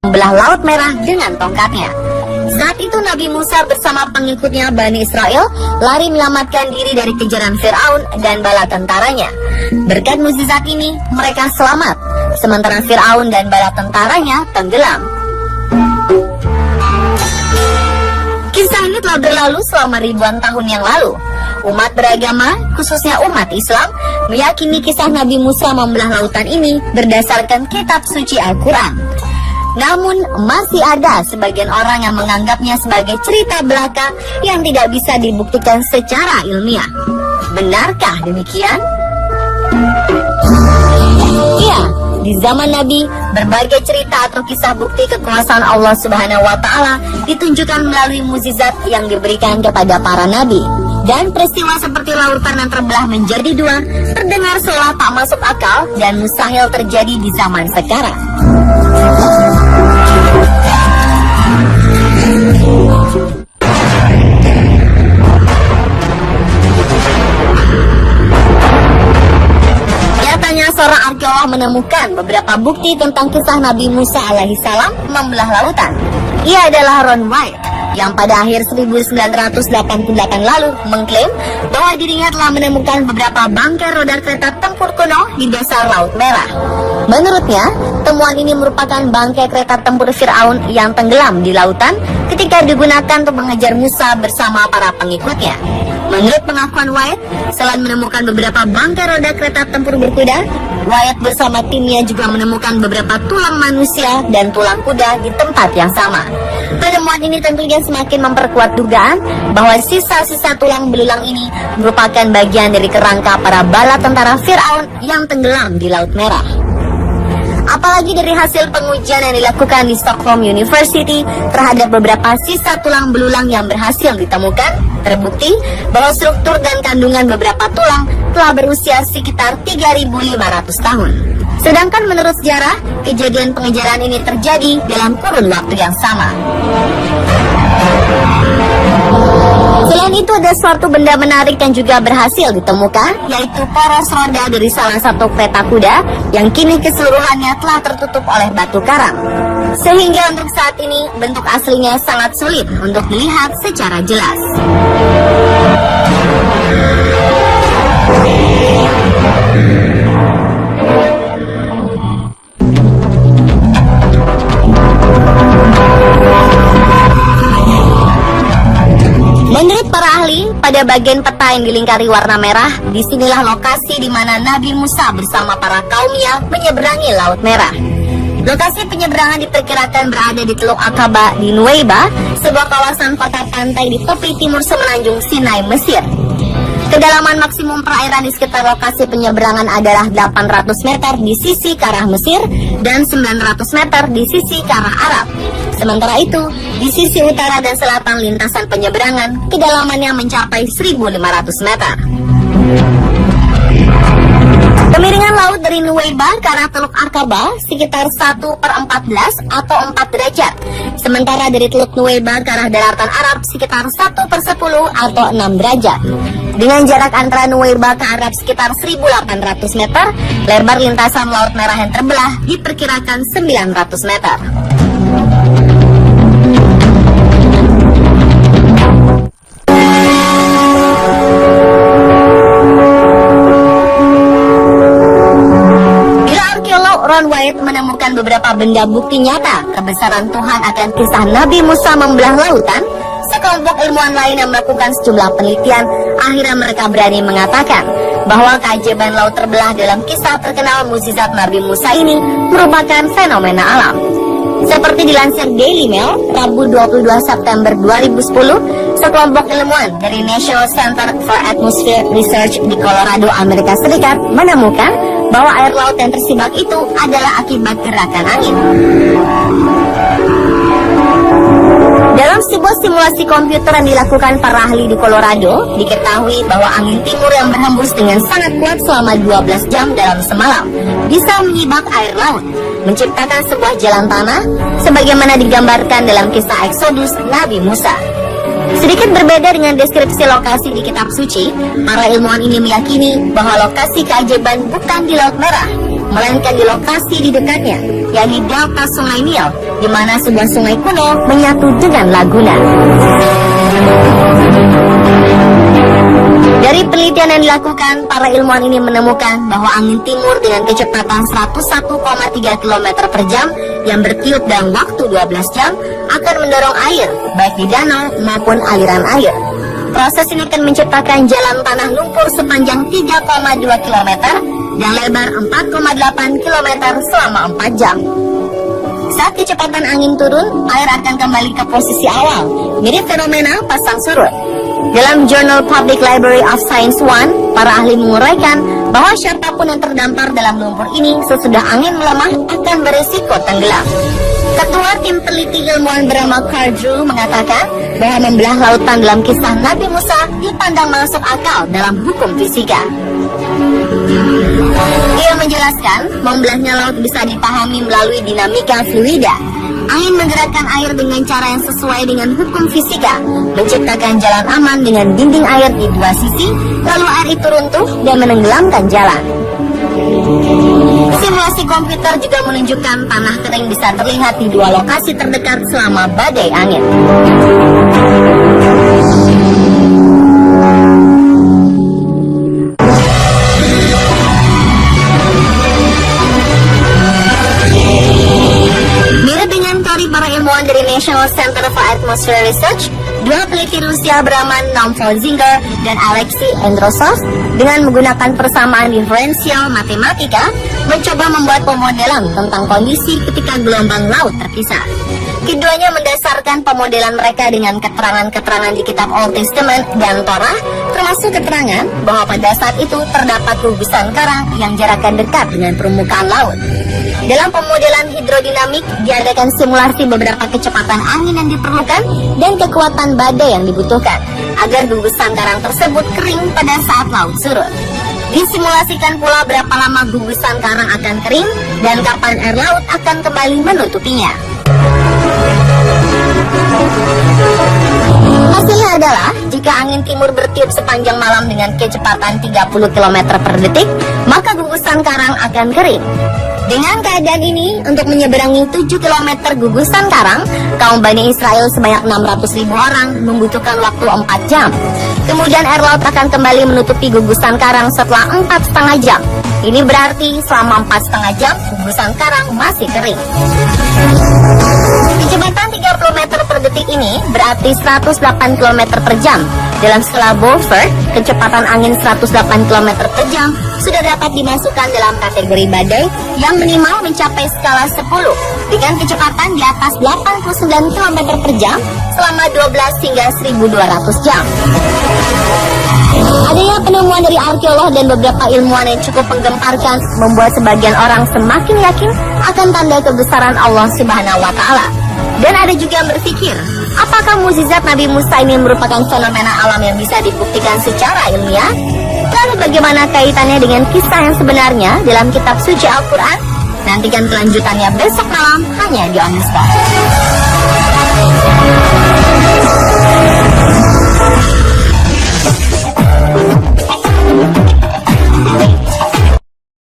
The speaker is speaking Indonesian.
membelah Laut Merah dengan tongkatnya. Saat itu Nabi Musa bersama pengikutnya Bani Israel lari menyelamatkan diri dari kejaran Fir'aun dan bala tentaranya. Berkat mukjizat ini mereka selamat, sementara Fir'aun dan bala tentaranya tenggelam. Kisah ini telah berlalu selama ribuan tahun yang lalu. Umat beragama, khususnya umat Islam, meyakini kisah Nabi Musa membelah lautan ini berdasarkan kitab suci Al-Quran. Namun, masih ada sebagian orang yang menganggapnya sebagai cerita belaka yang tidak bisa dibuktikan secara ilmiah. Benarkah demikian? Iya, di zaman Nabi, berbagai cerita atau kisah bukti kekuasaan Allah Subhanahu wa Ta'ala ditunjukkan melalui mukjizat yang diberikan kepada para nabi. Dan peristiwa seperti lautan yang terbelah menjadi dua terdengar seolah tak masuk akal dan mustahil terjadi di zaman sekarang. Nyatanya seorang arkeolog menemukan beberapa bukti tentang kisah Nabi Musa alaihissalam membelah lautan. Ia adalah Ron White, yang pada akhir 1988 lalu mengklaim bahwa dirinya telah menemukan beberapa bangkai roda kereta tempur kuno di dasar Laut Merah. Menurutnya, temuan ini merupakan bangkai kereta tempur Fir'aun yang tenggelam di lautan ketika digunakan untuk mengejar Musa bersama para pengikutnya. Menurut pengakuan White, selain menemukan beberapa bangkai roda kereta tempur berkuda, White bersama timnya juga menemukan beberapa tulang manusia dan tulang kuda di tempat yang sama. Penemuan ini tentunya semakin memperkuat dugaan bahwa sisa-sisa tulang belulang ini merupakan bagian dari kerangka para bala tentara Fir'aun yang tenggelam di Laut Merah. Apalagi dari hasil pengujian yang dilakukan di Stockholm University terhadap beberapa sisa tulang belulang yang berhasil ditemukan, terbukti bahwa struktur dan kandungan beberapa tulang telah berusia sekitar 3.500 tahun. Sedangkan menurut sejarah, kejadian pengejaran ini terjadi dalam kurun waktu yang sama. Selain itu, ada suatu benda menarik yang juga berhasil ditemukan, yaitu poros roda dari salah satu kereta kuda yang kini keseluruhannya telah tertutup oleh batu karang. Sehingga untuk saat ini, bentuk aslinya sangat sulit untuk dilihat secara jelas. Menurut para ahli, pada bagian peta yang dilingkari warna merah, disinilah lokasi di mana Nabi Musa bersama para kaumnya menyeberangi Laut Merah. Lokasi penyeberangan diperkirakan berada di Teluk Aqaba di Nuweiba, sebuah kawasan kota pantai di tepi timur semenanjung Sinai, Mesir. Kedalaman maksimum perairan di sekitar lokasi penyeberangan adalah 800 meter di sisi ke arah Mesir dan 900 meter di sisi ke arah Arab. Sementara itu, di sisi utara dan selatan lintasan penyeberangan, kedalamannya mencapai 1.500 meter. Kemiringan laut dari Nuweiba ke arah Teluk Aqaba sekitar 1/14 atau 4 derajat. Sementara dari Teluk Nuweiba ke arah daratan Arab sekitar 1/10 atau 6 derajat. Dengan jarak antara Nuweiba ke Arab sekitar 1.800 meter, lebar lintasan Laut Merah yang terbelah diperkirakan 900 meter. Ron White menemukan beberapa benda bukti nyata kebesaran Tuhan akan kisah Nabi Musa membelah lautan. Sekelompok ilmuwan lain yang melakukan sejumlah penelitian, akhirnya mereka berani mengatakan bahwa keajaiban laut terbelah dalam kisah terkenal mukjizat Nabi Musa ini merupakan fenomena alam. Seperti dilansir Daily Mail, Rabu 22 September 2010, sekelompok ilmuwan dari National Center for Atmospheric Research di Colorado, Amerika Serikat menemukan bahwa air laut yang tersibak itu adalah akibat gerakan angin. Dalam sebuah simulasi komputer yang dilakukan para ahli di Colorado, diketahui bahwa angin timur yang berhembus dengan sangat kuat selama 12 jam dalam semalam bisa menyibak air laut, menciptakan sebuah jalan tanah sebagaimana digambarkan dalam kisah Exodus Nabi Musa. Sedikit berbeda dengan deskripsi lokasi di kitab suci, para ilmuwan ini meyakini bahwa lokasi keajaiban bukan di Laut Merah, melainkan di lokasi di dekatnya, yakni delta Sungai Nil, di mana sebuah sungai kuno menyatu dengan laguna. Dari penelitian yang dilakukan, para ilmuwan ini menemukan bahwa angin timur dengan kecepatan 101,3 km per jam yang bertiup dalam waktu 12 jam akan mendorong air, baik di danau maupun aliran air. Proses ini akan menciptakan jalan tanah lumpur sepanjang 3,2 km dan lebar 4,8 km selama 4 jam. Saat kecepatan angin turun, air akan kembali ke posisi awal, mirip fenomena pasang surut. Dalam Journal Public Library of Science 1, para ahli menguraikan bahwa siapapun yang terdampar dalam lumpur ini sesudah angin melemah akan berisiko tenggelam. Ketua tim peneliti ilmuwan bernama Carl Drew mengatakan bahwa membelah lautan dalam kisah Nabi Musa dipandang masuk akal dalam hukum fisika. Ia menjelaskan, membelahnya laut bisa dipahami melalui dinamika fluida. Angin menggerakkan air dengan cara yang sesuai dengan hukum fisika, menciptakan jalan aman dengan dinding air di dua sisi, lalu air itu runtuh dan menenggelamkan jalan. Simulasi komputer juga menunjukkan tanah kering bisa terlihat di dua lokasi terdekat selama badai angin. Para ilmuwan dari National Center for Atmospheric Research, dua peneliti Rusia bernama Naum Folzinger dan Alexei Androsov dengan menggunakan persamaan diferensial matematika mencoba membuat pemodelan tentang kondisi ketika gelombang laut terpisah. Keduanya mendasarkan pemodelan mereka dengan keterangan-keterangan di kitab Old Testament dan Torah, termasuk keterangan bahwa pada saat itu terdapat gugusan karang yang jaraknya dekat dengan permukaan laut. Dalam pemodelan hidrodinamik, diadakan simulasi beberapa kecepatan angin yang diperlukan dan kekuatan badai yang dibutuhkan agar gugusan karang tersebut kering pada saat laut surut. Disimulasikan pula berapa lama gugusan karang akan kering dan kapan air laut akan kembali menutupinya. Hasilnya adalah, jika angin timur bertiup sepanjang malam dengan kecepatan 30 km per detik, maka gugusan karang akan kering. Dengan keadaan ini, untuk menyeberangi 7 km gugusan karang, kaum Bani Israel sebanyak 600.000 orang membutuhkan waktu 4 jam. Kemudian air laut akan kembali menutupi gugusan karang setelah 4,5 jam. Ini berarti selama 4,5 jam, gugusan karang masih kering. Kecepatan 30 meter per detik ini berarti 108 km per jam. Dalam skala Beaufort, kecepatan angin 108 km per jam sudah dapat dimasukkan dalam kategori badai yang minimal mencapai skala 10 dengan kecepatan di atas 89 km per jam selama 12 hingga 1200 jam. Adanya penemuan dari arkeolog dan beberapa ilmuwan yang cukup menggemparkan membuat sebagian orang semakin yakin akan tanda kebesaran Allah Subhanahu wa Ta'ala. Dan ada juga yang berpikir, apakah mukjizat Nabi Musa ini merupakan fenomena alam yang bisa dibuktikan secara ilmiah? Lalu bagaimana kaitannya dengan kisah yang sebenarnya dalam kitab suci Al-Quran? Nantikan kelanjutannya besok malam hanya di On The Spot.